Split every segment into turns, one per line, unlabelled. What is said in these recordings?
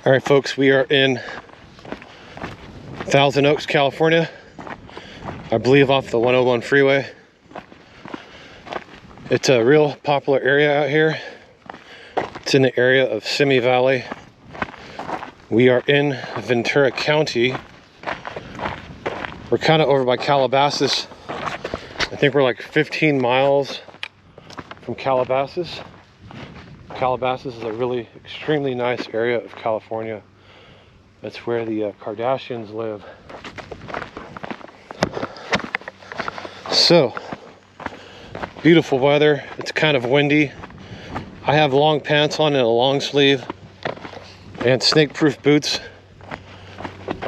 All right, folks, we are in Thousand Oaks, California. I believe off the 101 freeway. It's a real popular area out here. It's in the area of Simi Valley. We are in Ventura County. We're kind of over by Calabasas. I think we're like 15 miles from Calabasas. Calabasas is a really extremely nice area of California. That's where the Kardashians live. So, beautiful weather. It's kind of windy. I have long pants on and a long sleeve and snake-proof boots.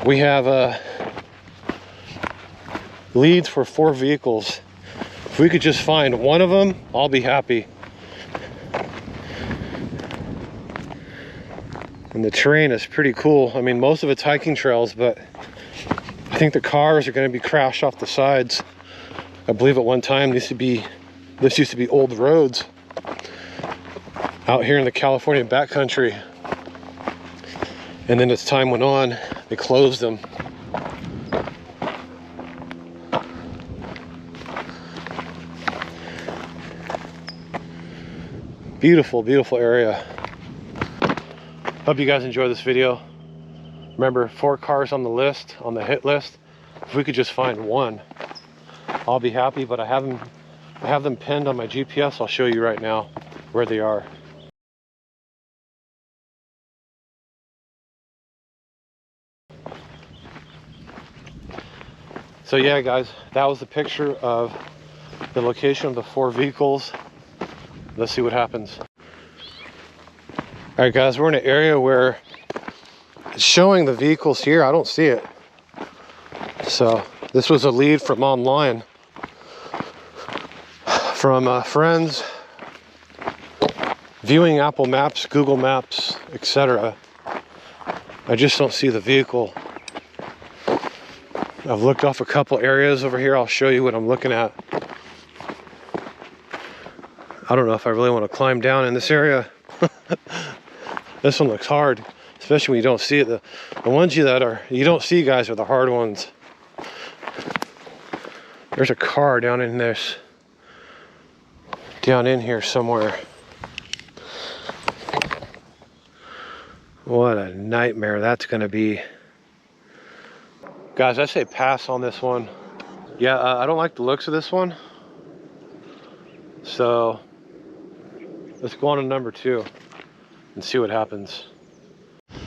We have leads for 4 vehicles. If we could just find one of them, I'll be happy. And the terrain is pretty cool. I mean, most of it's hiking trails, but I think the cars are going to be crashed off the sides. I believe at one time this used to be old roads out here in the California backcountry. And then as time went on, they closed them. Beautiful, beautiful area. Hope you guys enjoy this video. Remember, 4 cars on the list, on the hit list. If we could just find one, I'll be happy, but I have them pinned on my GPS. I'll show you right now where they are. So yeah, guys, that was the picture of the location of the 4 vehicles. Let's see what happens. All right, guys, we're in an area where it's showing the vehicles here. I don't see it. So this was a lead from online, from friends, viewing Apple Maps, Google Maps, etc. I just don't see the vehicle. I've looked off a couple areas over here. I'll show you what I'm looking at. I don't know if I really want to climb down in this area. This one looks hard, especially when you don't see it. The ones you don't see, guys, are the hard ones. There's a car down in this, down in here somewhere. What a nightmare that's gonna be. Guys, I say pass on this one. Yeah, I don't like the looks of this one. So let's go on to number 2 and see what happens. All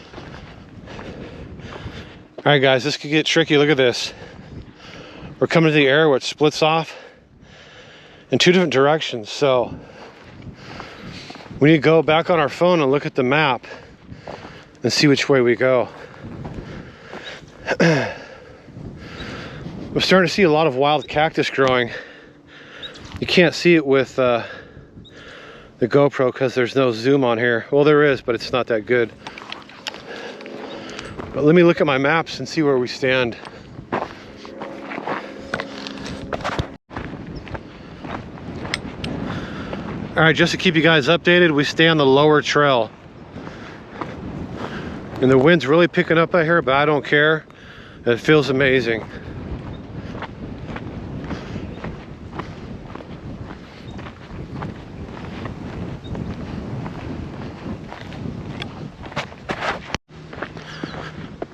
right, guys, this could get tricky. Look at this. We're coming to the area where it splits off in 2 different directions. So we need to go back on our phone and look at the map and see which way we go. We're starting to see a lot of wild cactus growing. You can't see it with the GoPro because there's no zoom on here. Well, there is, but it's not that good. But let me look at my maps and see where we stand. All right, just to keep you guys updated, we stay on the lower trail. And the wind's really picking up out here, but I don't care. It feels amazing.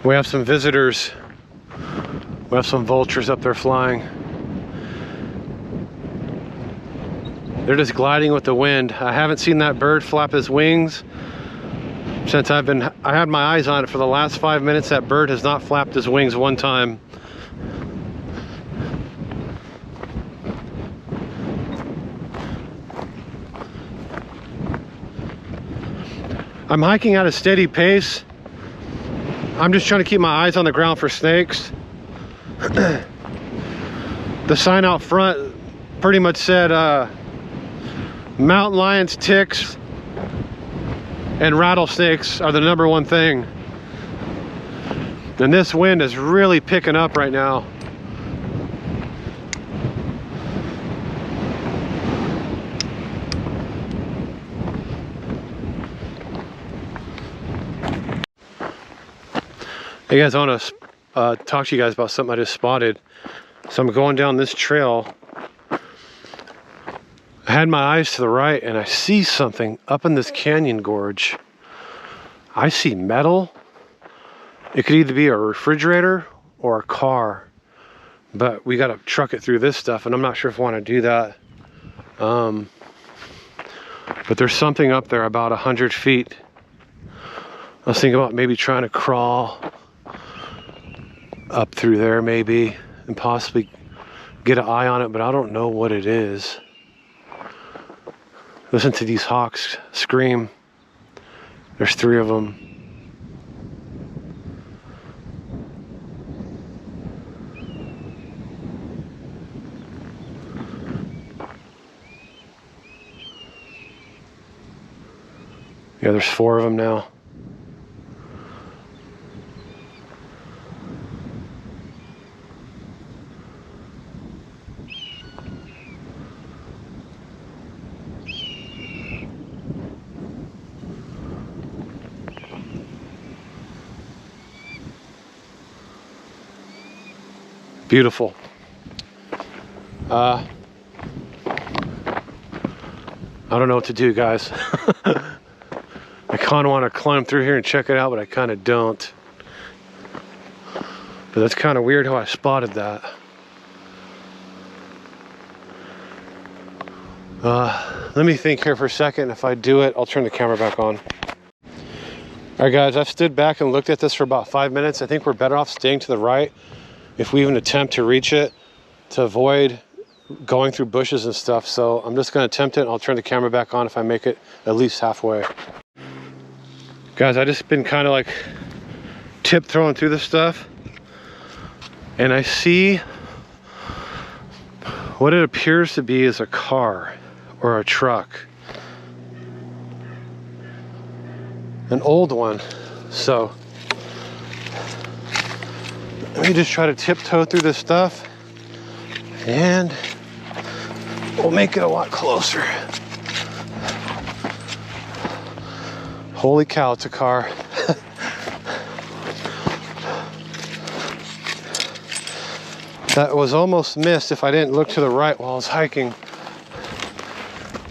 We have some visitors. We have some vultures up there flying. They're just gliding with the wind. I haven't seen that bird flap his wings since I had my eyes on it for the last 5 minutes. That bird has not flapped his wings one time. I'm hiking at a steady pace. I'm just trying to keep my eyes on the ground for snakes. The sign out front pretty much said mountain lions, ticks, and rattlesnakes are the #1 thing. And this wind is really picking up right now. Hey guys, I want to talk to you guys about something I just spotted. So I'm going down this trail. I had my eyes to the right and I see something up in this canyon gorge. I see metal. It could either be a refrigerator or a car, but we got to truck it through this stuff and I'm not sure if I want to do that. But there's something up there about 100 feet. I was thinking about maybe trying to crawl up through there maybe and possibly get an eye on it, but I don't know what it is. Listen to these hawks scream. There's 3 of them. Yeah, there's 4 of them now. Beautiful. I don't know what to do, guys. I kind of want to climb through here and check it out, but I kind of don't. But that's kind of weird how I spotted that. Let me think here for a second. If I do it, I'll turn the camera back on. All right, guys, I've stood back and looked at this for about 5 minutes. I think we're better off staying to the right if we even attempt to reach it, to avoid going through bushes and stuff. So I'm just going to attempt it and I'll turn the camera back on if I make it at least halfway. Guys, I just been kind of like throwing through this stuff and I see what it appears to be is a car or a truck, an old one. So let me just try to tiptoe through this stuff and we'll make it a lot closer. Holy cow, it's a car. That was almost missed if I didn't look to the right while I was hiking.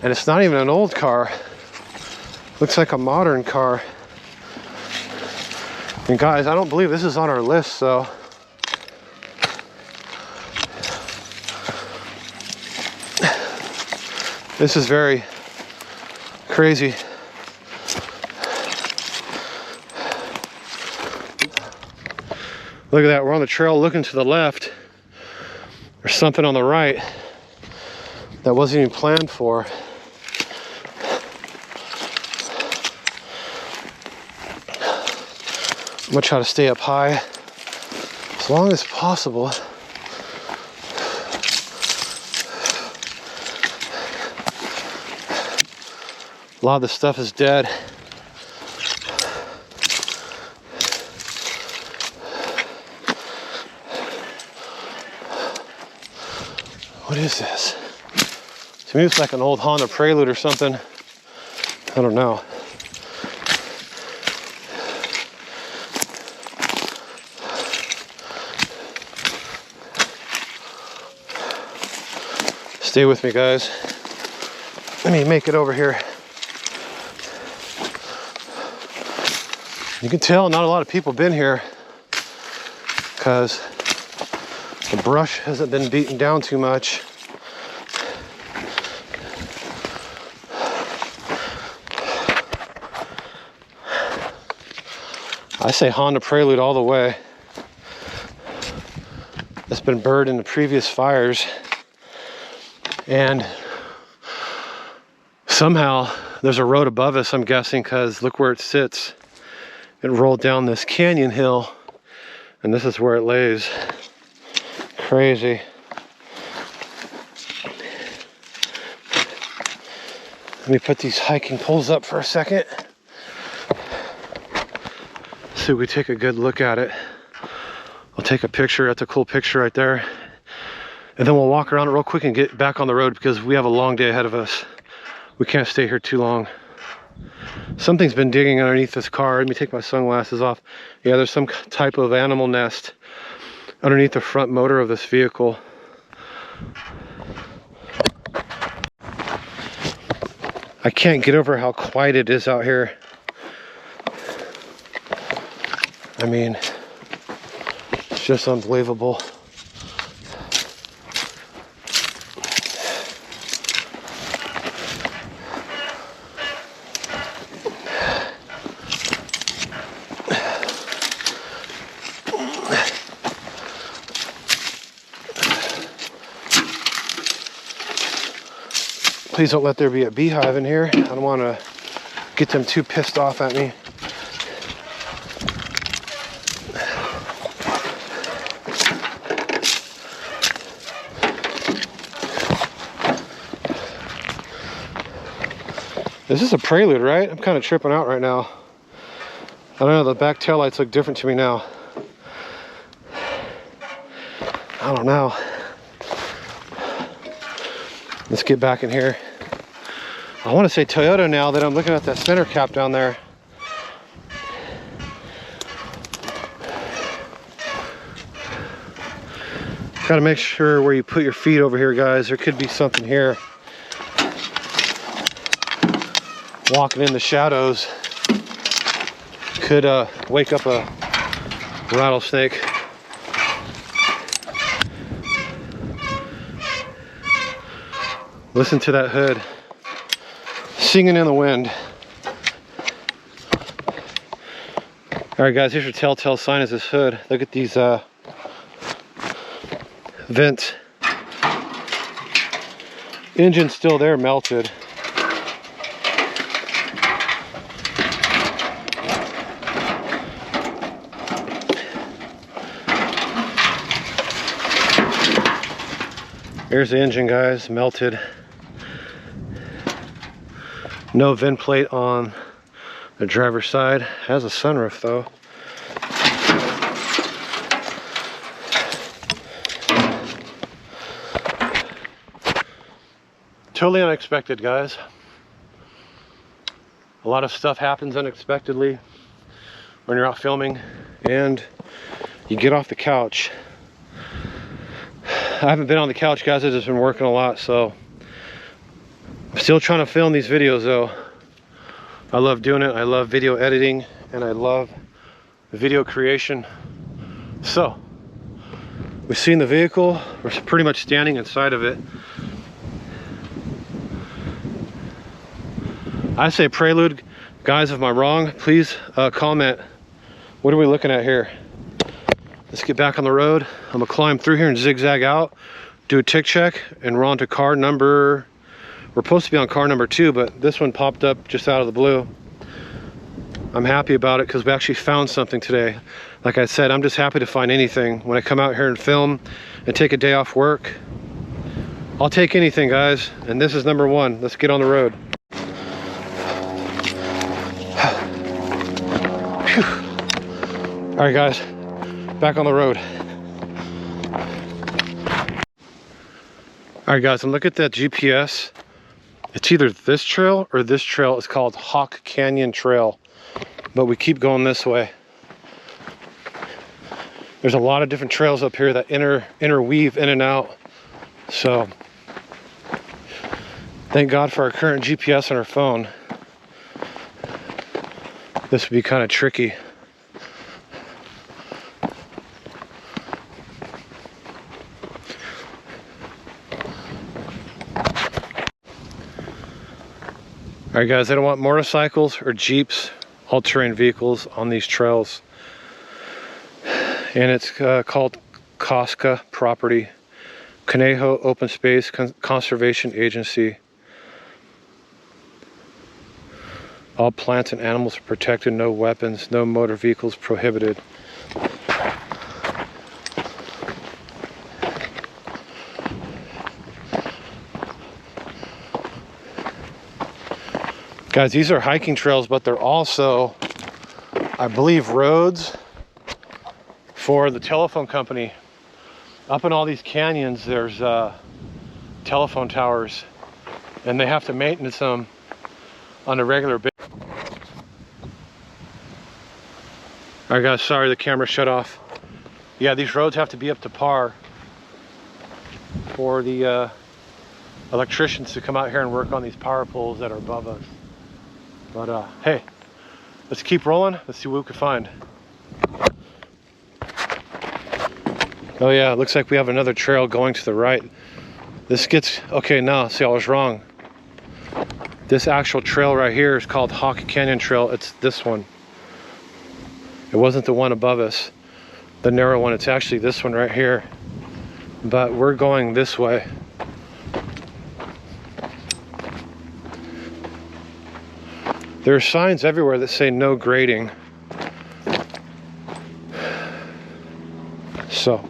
And it's not even an old car. Looks like a modern car. And guys, I don't believe this is on our list, so this is very crazy. Look at that, we're on the trail looking to the left. There's something on the right that wasn't even planned for. I'm gonna try to stay up high as long as possible. A lot of the stuff is dead. What is this? To me, it's like an old Honda Prelude or something. I don't know. Stay with me, guys. Let me make it over here. You can tell not a lot of people been here because the brush hasn't been beaten down too much. I say Honda Prelude all the way. It's been burned in the previous fires. And somehow there's a road above us, I'm guessing, because look where it sits. It rolled down this canyon hill and this is where it lays. Crazy. Let me put these hiking poles up for a second so we take a good look at it. I'll take a picture. That's a cool picture right there. And then we'll walk around it real quick and get back on the road because we have a long day ahead of us. We can't stay here too long. Something's been digging underneath this car. Let me take my sunglasses off. Yeah, there's some type of animal nest underneath the front motor of this vehicle. I can't get over how quiet it is out here. I mean, it's just unbelievable. Please don't let there be a beehive in here. I don't want to get them too pissed off at me. This is a Prelude, right? I'm kind of tripping out right now. I don't know, the back taillights look different to me now. I don't know. Let's get back in here. I want to say Toyota now that I'm looking at that center cap down there. Got to make sure where you put your feet over here, guys. There could be something here. Walking in the shadows could wake up a rattlesnake. Listen to that hood singing in the wind. All right, guys, here's your telltale sign is this hood. Look at these vents. Engine's still there, melted. Here's the engine, guys, melted. No vent plate on the driver's side. Has a sunroof though. Totally unexpected, guys. A lot of stuff happens unexpectedly when you're out filming and you get off the couch. I haven't been on the couch, guys. I've just been working a lot, so I'm still trying to film these videos though. I love doing it. I love video editing and I love video creation. So we've seen the vehicle. We're pretty much standing inside of it. I say Prelude. Guys, if I'm wrong, please comment. What are we looking at here? Let's get back on the road. I'm gonna climb through here and zigzag out, do a tick check, and we're on to car number, we're supposed to be on car number 2, but this one popped up just out of the blue. I'm happy about it because we actually found something today. Like I said, I'm just happy to find anything. When I come out here and film and take a day off work, I'll take anything, guys. And this is number 1. Let's get on the road. All right, guys. Back on the road. All right, guys, and look at that GPS. It's either this trail or this trail. It's called Hawk Canyon Trail, but we keep going this way. There's a lot of different trails up here that interweave in and out. So thank God for our current GPS on our phone. This would be kind of tricky. All right, guys, I don't want motorcycles or Jeeps, all-terrain vehicles on these trails. And it's called Casca property, Conejo Open Space Conservation Agency. All plants and animals are protected, no weapons, no motor vehicles prohibited. Guys, these are hiking trails, but they're also, I believe, roads for the telephone company. Up in all these canyons, there's telephone towers, and they have to maintenance them on a regular basis. Alright guys, sorry the camera shut off. Yeah, these roads have to be up to par for the electricians to come out here and work on these power poles that are above us. But hey, let's keep rolling. Let's see what we can find. Oh yeah, it looks like we have another trail going to the right. This gets, okay, now, see, I was wrong. This actual trail right here is called Hockey Canyon Trail. It's this one. It wasn't the one above us, the narrow one. It's actually this one right here. But we're going this way. There are signs everywhere that say no grading. So, all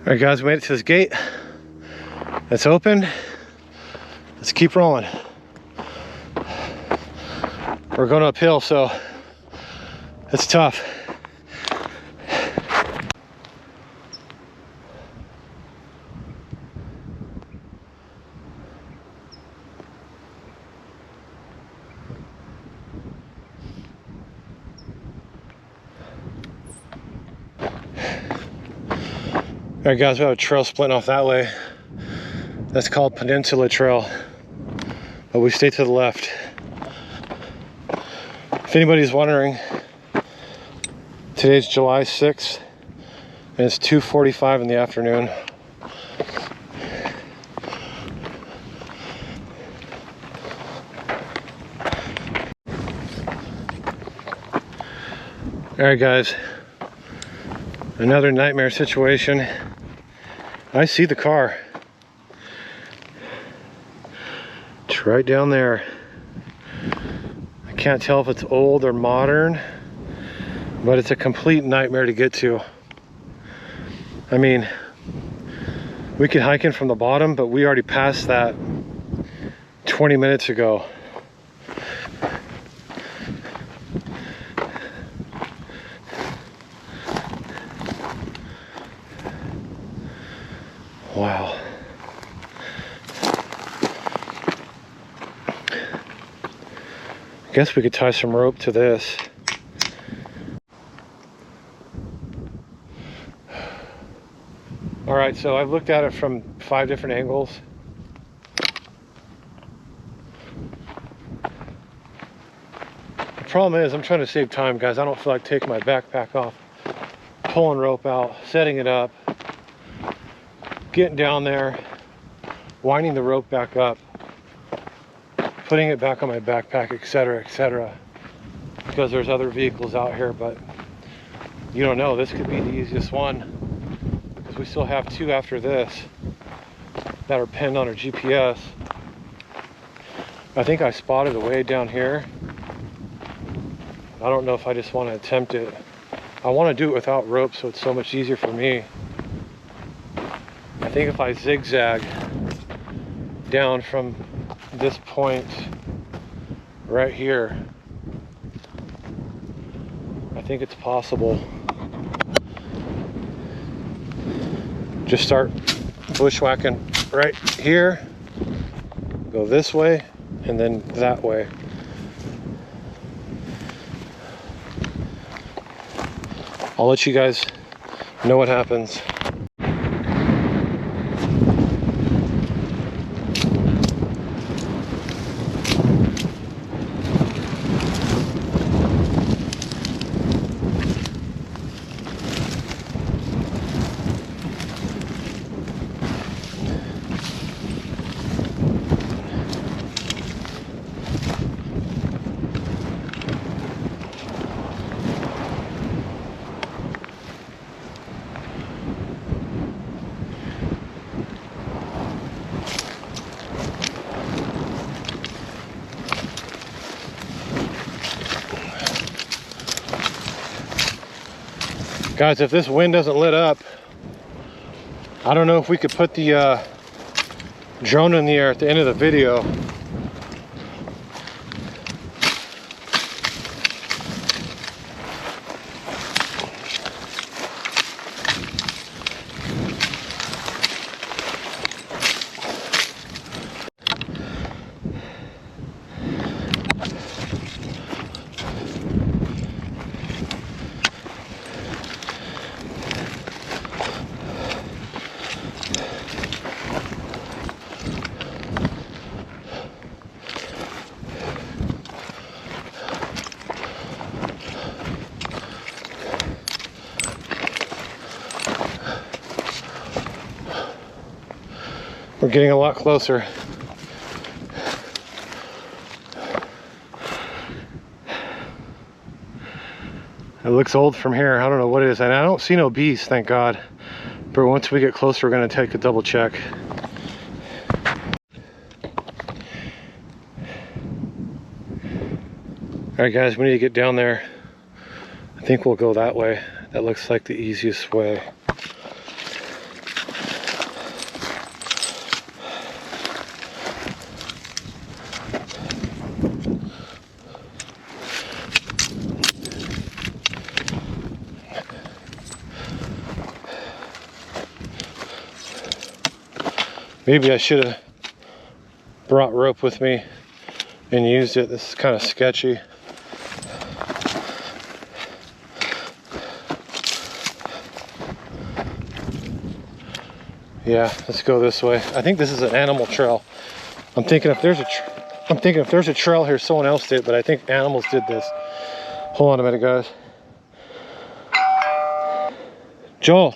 right guys, we made it to this gate. It's open. Let's keep rolling. We're going uphill, so it's tough. All right guys, we have a trail splitting off that way. That's called Peninsula Trail, but we stay to the left. If anybody's wondering, today's July 6th, and it's 2:45 in the afternoon. All right guys, another nightmare situation. I see the car. It's right down there. I can't tell if it's old or modern, but it's a complete nightmare to get to. I mean, we could hike in from the bottom, but we already passed that 20 minutes ago. Wow. I guess we could tie some rope to this. All right, so I've looked at it from 5 different angles. The problem is I'm trying to save time, guys. I don't feel like taking my backpack off, pulling rope out, setting it up, getting down there, winding the rope back up, putting it back on my backpack, etc., because there's other vehicles out here. But you don't know, this could be the easiest one, because we still have 2 after this that are pinned on our GPS. I think I spotted a way down here. I don't know if I just want to attempt it. I want to do it without rope, so it's so much easier for me. I think if I zigzag down from this point right here, I think it's possible. Just start bushwhacking right here, go this way, and then that way. I'll let you guys know what happens. Guys, if this wind doesn't let up, I don't know if we could put the drone in the air at the end of the video. We're getting a lot closer. It looks old from here. I don't know what it is. And I don't see no bees, thank God. But once we get closer, we're gonna take a double check. All right, guys, we need to get down there. I think we'll go that way. That looks like the easiest way. Maybe I should have brought rope with me and used it. This is kind of sketchy. Yeah, let's go this way. I think this is an animal trail. I'm thinking if there's a trail here, someone else did, but I think animals did this. Hold on a minute, guys. Joel.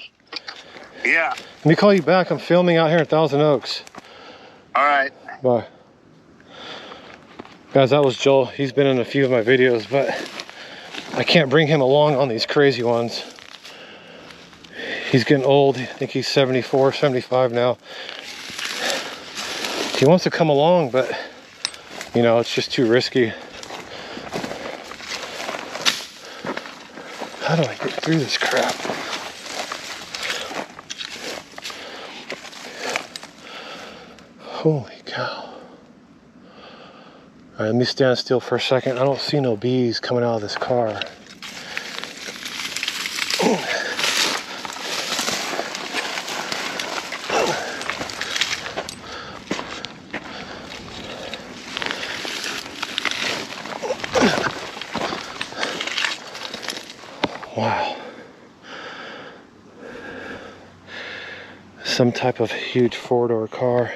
Yeah.
Let me call you back. I'm filming out here in Thousand Oaks.
All right.
Bye. Guys, that was Joel. He's been in a few of my videos, but I can't bring him along on these crazy ones. He's getting old. I think he's 74, 75 now. He wants to come along, but you know, it's just too risky. How do I get through this crap? Holy cow. All right, let me stand still for a second. I don't see no bees coming out of this car. Wow. Some type of huge four-door car.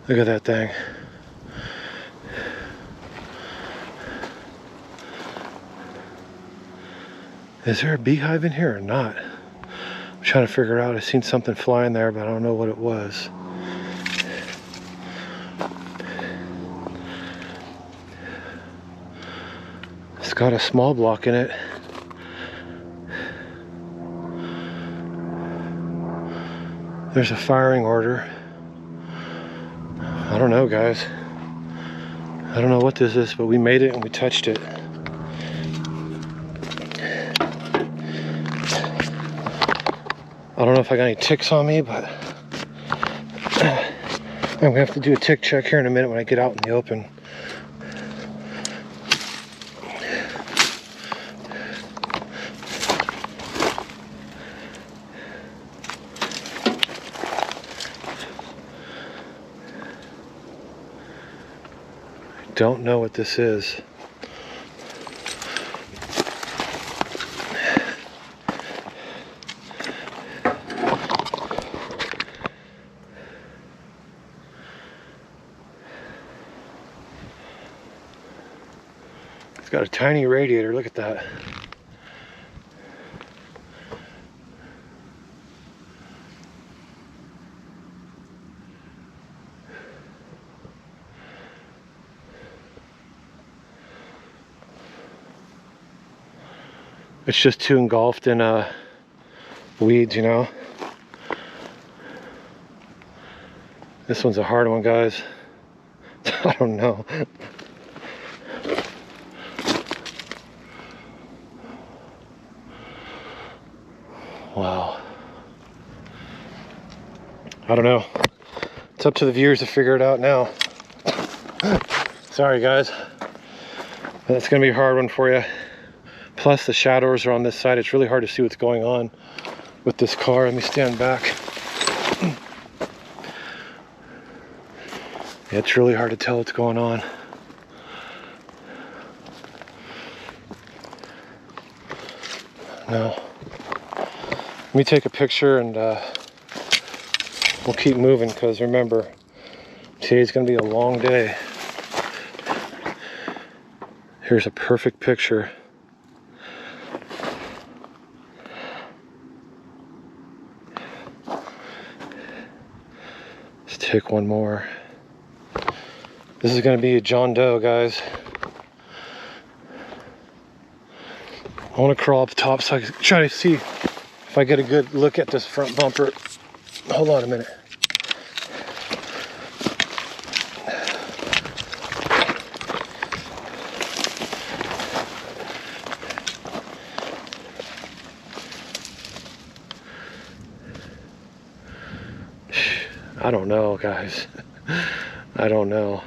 Look at that thing. Is there a beehive in here or not? I'm trying to figure out. I seen something flying there, but I don't know what it was. It's got a small block in it. There's a firing order. I don't know, guys. I don't know what this is, but we made it and we touched it. I don't know if I got any ticks on me, but I'm gonna have to do a tick check here in a minute when I get out in the open. Don't know what this is. It's got a tiny radiator, look at that. It's just too engulfed in weeds, you know. This one's a hard one, guys. I don't know. Wow. I don't know. It's up to the viewers to figure it out now. Sorry, guys. That's gonna be a hard one for you. Plus the shadows are on this side. It's really hard to see what's going on with this car. Let me stand back. Yeah, it's really hard to tell what's going on. No. Let me take a picture and we'll keep moving, because remember, today's gonna be a long day. Here's a perfect picture Let's take one more. This is gonna be a John Doe, guys. I wanna crawl up top so I can try to see if I get a good look at this front bumper. Hold on a minute. I don't know, guys. I don't know.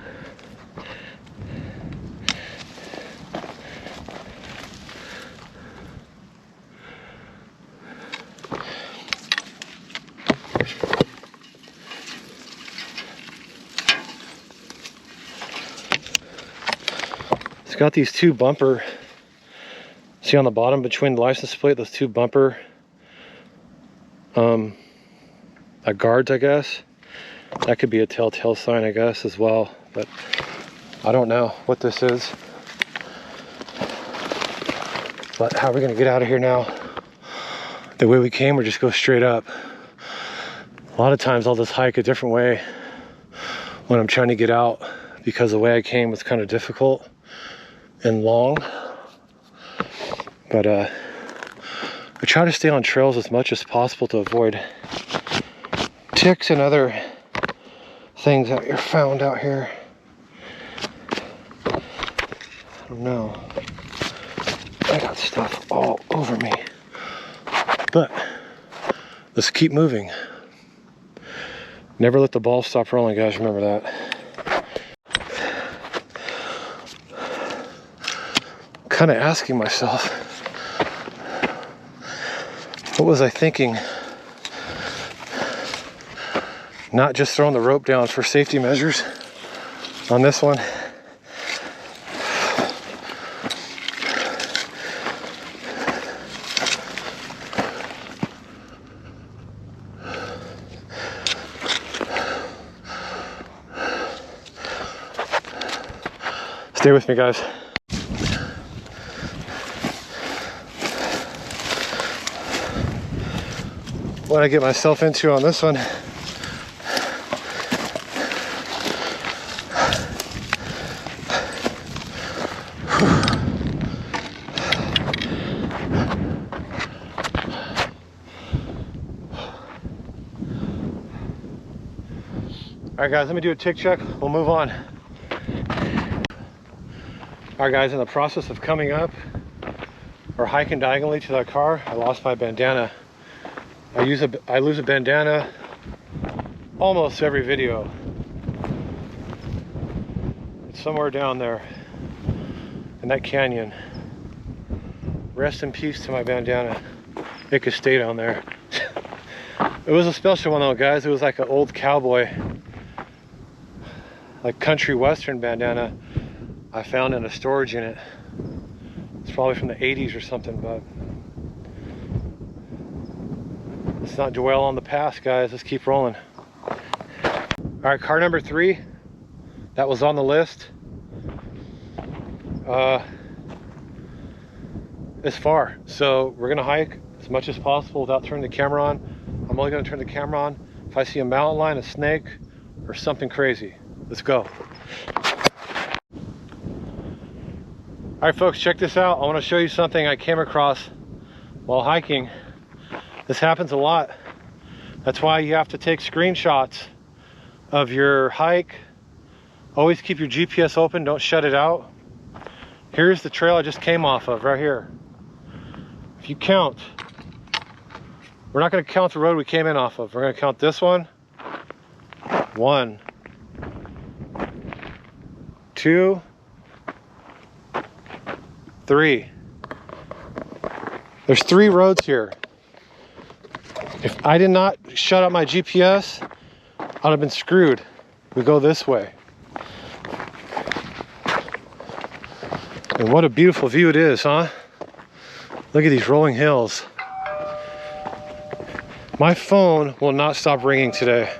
It's got these two bumper, see on the bottom between the license plate, those two bumper guards, I guess. That could be a telltale sign, I guess, as well, but I don't know what this is. But how are we gonna get out of here now? The way we came, or just go straight up? A lot of times I'll just hike a different way when I'm trying to get out, because the way I came was kind of difficult and long. But I try to stay on trails as much as possible to avoid ticks and other things that you're found out here. I don't know. I got stuff all over me. But let's keep moving. Never let the ball stop rolling, guys. Remember that. Kind of asking myself, what was I thinking? Not just throwing the rope down for safety measures on this one. Stay with me, guys. What I get myself into on this one. All right, guys, let me do a tick check. We'll move on. All right, guys, in the process of coming up or hiking diagonally to that car, I lost my bandana. I lose a bandana almost every video. It's somewhere down there in that canyon. Rest in peace to my bandana. It could stay down there. It was a special one though, guys. It was like an old cowboy, like country western bandana I found in a storage unit. It's probably from the 80s or something, but let's not dwell on the past, guys. Let's keep rolling. All right, car number 3 that was on the list. It's far, so we're gonna hike as much as possible without turning the camera on. I'm only gonna turn the camera on if I see a mountain lion, a snake, or something crazy. Let's go. All right, folks, check this out. I want to show you something I came across while hiking. This happens a lot. That's why you have to take screenshots of your hike. Always keep your GPS open. Don't shut it out. Here's the trail I just came off of right here. If you count, we're not going to count the road we came in off of. We're going to count this one. 1, 2, 3. There's 3 roads here. If I did not shut out my GPS, I'd have been screwed. We go this way. And what a beautiful view it is, huh? Look at these rolling hills. My phone will not stop ringing today.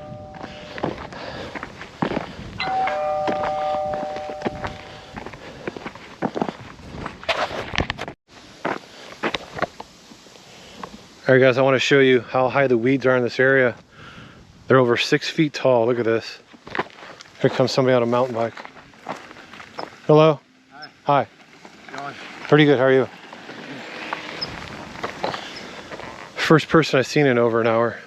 All right, guys, I want to show you how high the weeds are in this area. They're over 6 feet tall. Look at this. Here comes somebody on a mountain bike. Hello.
Hi.
Hi.
Going.
Pretty good. How are you? First person I've seen in over an hour.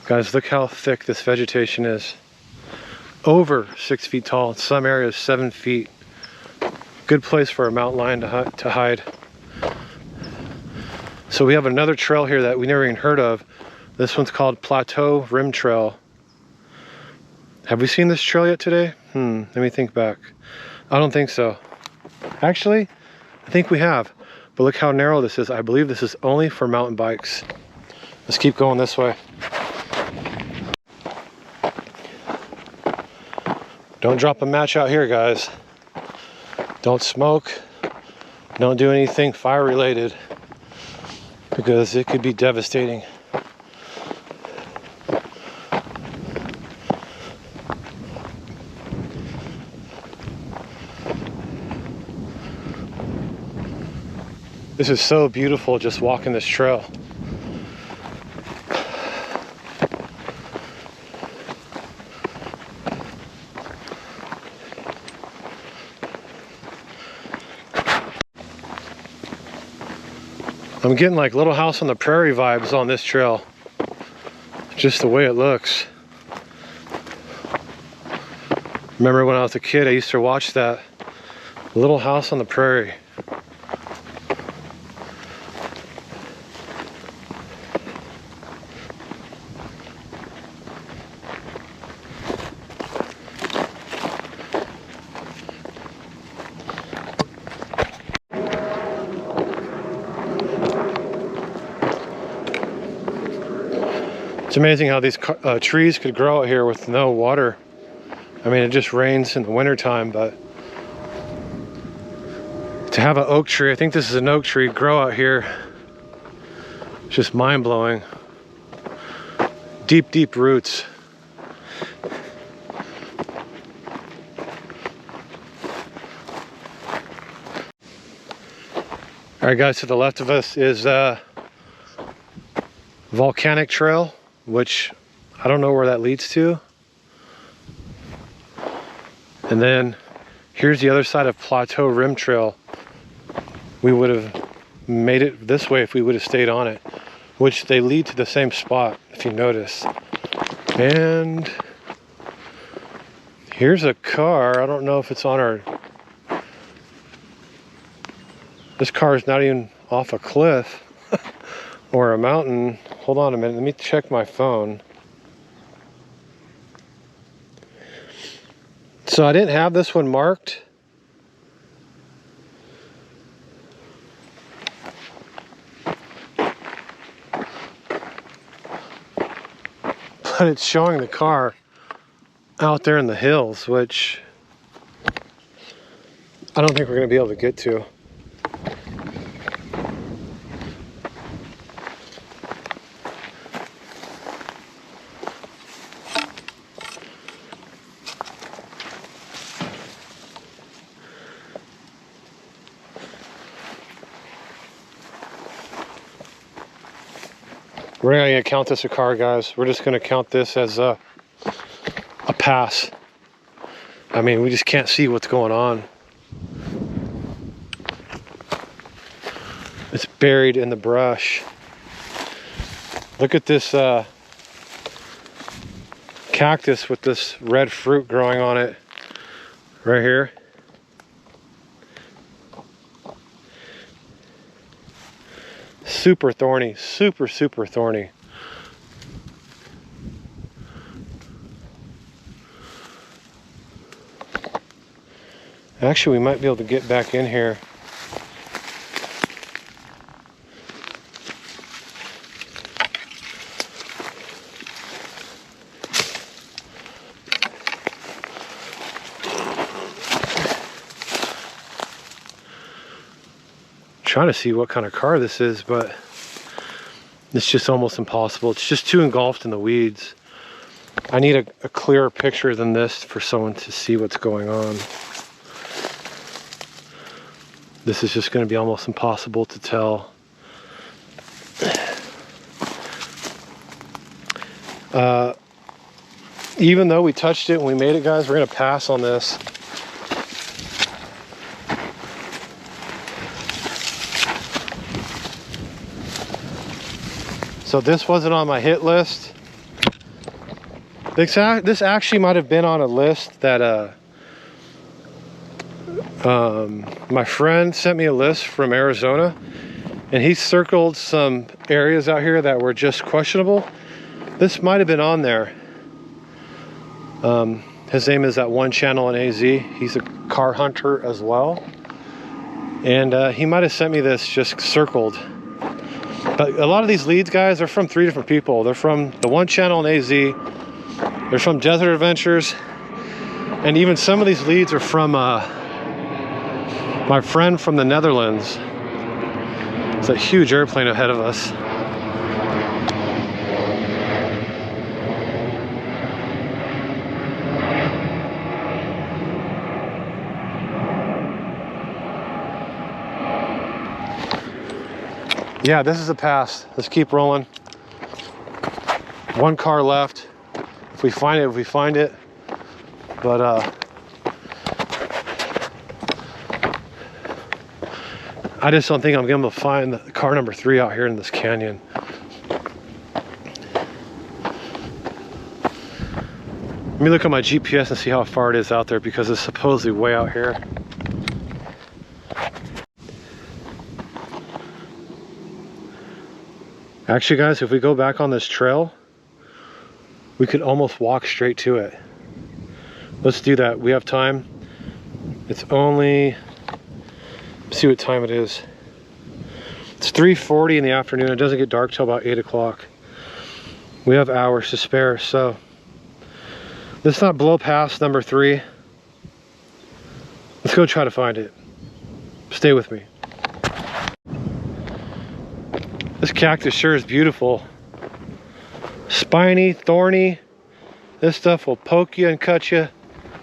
Guys, look how thick this vegetation is. Over 6 feet tall. In some areas, 7 feet. Good place for a mountain lion to hide. So we have another trail here that we never even heard of. This one's called Plateau Rim Trail. Have we seen this trail yet today? Let me think back. I don't think so. Actually, I think we have. But look how narrow this is. I believe this is only for mountain bikes. Let's keep going this way. Don't drop a match out here, guys. Don't smoke. Don't do anything fire related, because it could be devastating. This is so beautiful just walking this trail. I'm getting like Little House on the Prairie vibes on this trail. Just the way it looks. Remember when I was a kid, I used to watch that Little House on the Prairie. It's amazing how these trees could grow out here with no water. I mean, it just rains in the wintertime, but to have an oak tree, I think this is an oak tree, grow out here, it's just mind-blowing. Deep, deep roots. All right, guys, to the left of us is Volcanic Trail, which I don't know where that leads to. And then here's the other side of Plateau Rim Trail. We would have made it this way if we would have stayed on it, which they lead to the same spot, if you notice. And here's a car. I don't know if it's on our... This car is not even off a cliff or a mountain. Hold on a minute, let me check my phone. So I didn't have this one marked. But it's showing the car out there in the hills, which I don't think we're gonna be able to get to. We're not gonna count this a car, guys. We're just gonna count this as a pass. I mean, we just can't see what's going on. It's buried in the brush. Look at this cactus with this red fruit growing on it right here. Super thorny, super thorny. Actually, we might be able to get back in here. Trying to see what kind of car this is, but it's just almost impossible. It's just too engulfed in the weeds. I need a clearer picture than this for someone to see what's going on. This is just going to be almost impossible to tell. Even though we touched it when we made it, guys, we're gonna pass on this. So this wasn't on my hit list. This actually might have been on a list that my friend sent me a list from Arizona, and he circled some areas out here that were just questionable. This might have been on there. His name is that one channel in AZ. He's a car hunter as well, and he might have sent me this just circled. But a lot of these leads, guys, are from 3 different people. They're from the one channel in AZ, they're from Desert Adventures, and even some of these leads are from my friend from the Netherlands. It's a huge airplane ahead of us. Yeah, this is a pass. Let's keep rolling. One car left. If we find it, we find it. But I just don't think I'm gonna be able to find the car number 3 out here in this canyon. Let me look at my GPS and see how far it is out there, because it's supposedly way out here. Actually, guys, if we go back on this trail, we could almost walk straight to it. Let's do that. We have time. It's only, let's see what time it is. It's 3:40 in the afternoon. It doesn't get dark till about 8 o'clock. We have hours to spare, so let's not blow past number 3. Let's go try to find it. Stay with me. This cactus sure is beautiful. Spiny, thorny. This stuff will poke you and cut you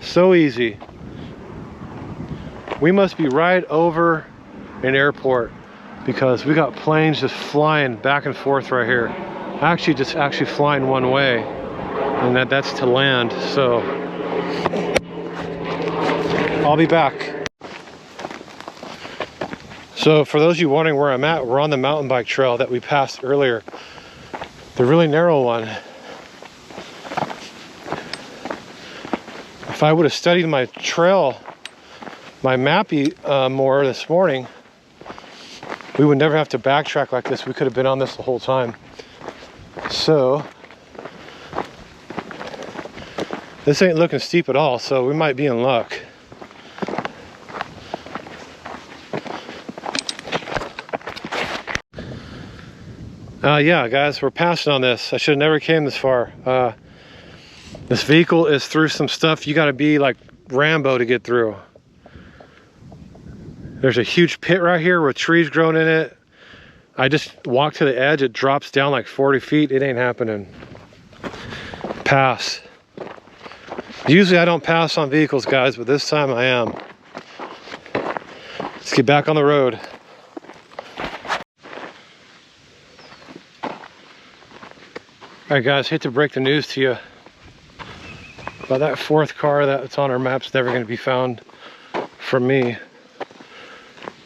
so easy. We must be right over an airport, because we got planes just flying back and forth right here. Actually, just flying one way, and that's to land. So I'll be back. So for those of you wondering where I'm at, we're on the mountain bike trail that we passed earlier. The really narrow one. If I would have studied my trail, my mappy more this morning, we would never have to backtrack like this. We could have been on this the whole time. So this ain't looking steep at all, so we might be in luck. Yeah, guys, we're passing on this. I should have never came this far. This vehicle is through some stuff you got to be like Rambo to get through. There's a huge pit right here with trees growing in it. I just walked to the edge. It drops down like 40 feet. It ain't happening. Pass. Usually I don't pass on vehicles, guys, but this time I am. Let's get back on the road. Alright, guys, hate to break the news to you, but that 4th car that's on our map's never going to be found from me.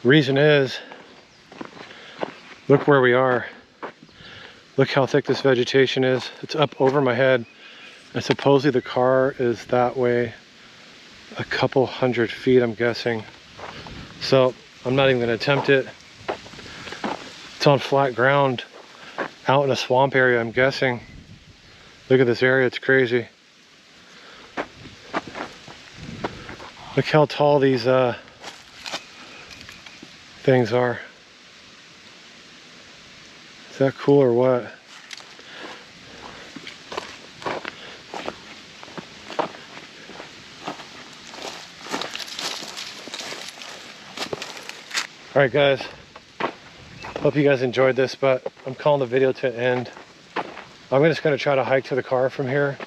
Reason is, look where we are. Look how thick this vegetation is. It's up over my head, and supposedly the car is that way a couple hundred feet, I'm guessing. So I'm not even going to attempt it. It's on flat ground out in a swamp area, I'm guessing. Look at this area, it's crazy. Look how tall these things are. Is that cool or what? Alright, guys, hope you guys enjoyed this, but I'm calling the video to an end. I'm just going to try to hike to the car from here.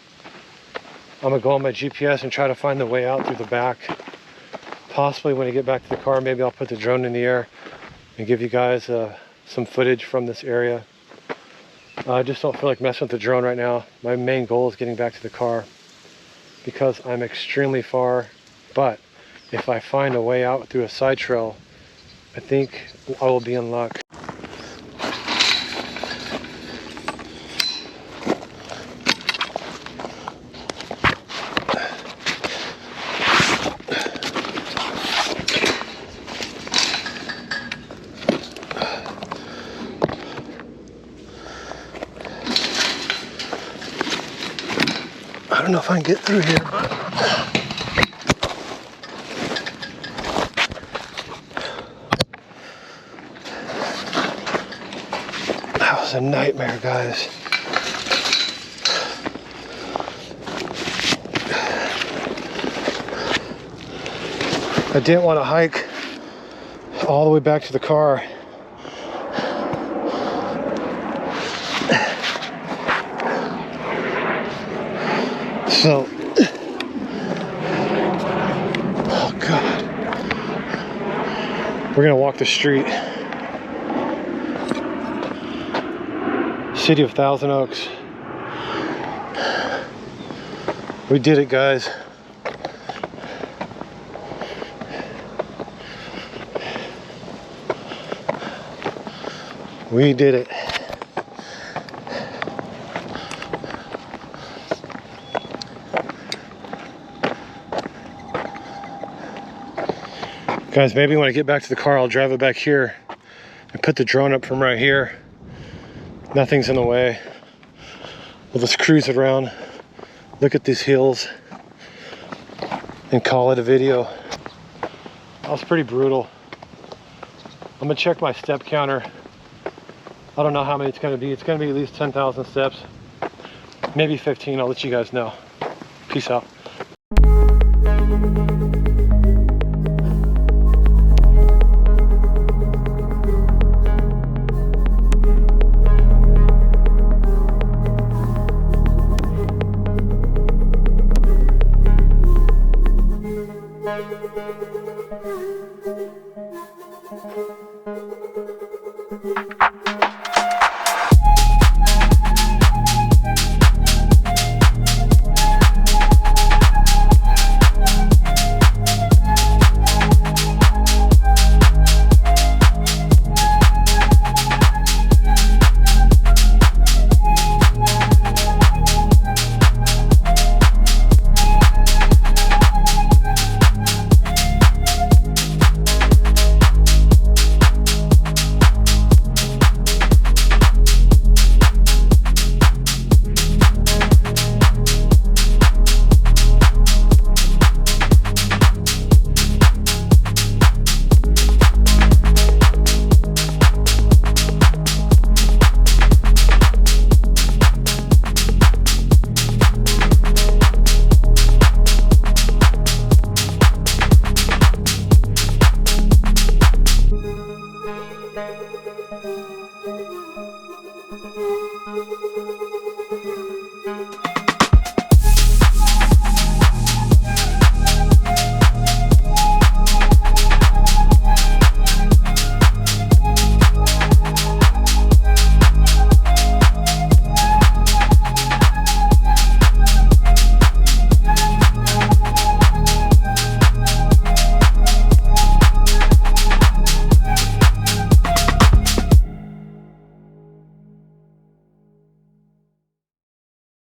I'm going to go on my GPS and try to find the way out through the back. Possibly when I get back to the car, maybe I'll put the drone in the air and give you guys some footage from this area. I just don't feel like messing with the drone right now. My main goal is getting back to the car. because I'm extremely far, but if I find a way out through a side trail, I think I will be in luck. I don't know if I can get through here, but that was a nightmare, guys. I didn't want to hike all the way back to the car. So, oh God, we're gonna walk the street. City of Thousand Oaks. We did it, guys. We did it. Guys, maybe when I get back to the car, I'll drive it back here and put the drone up from right here. Nothing's in the way. We'll just cruise around, look at these hills, and call it a video. That was pretty brutal. I'm gonna check my step counter. I don't know how many it's gonna be. It's gonna be at least 10,000 steps, maybe 15. I'll let you guys know. Peace out.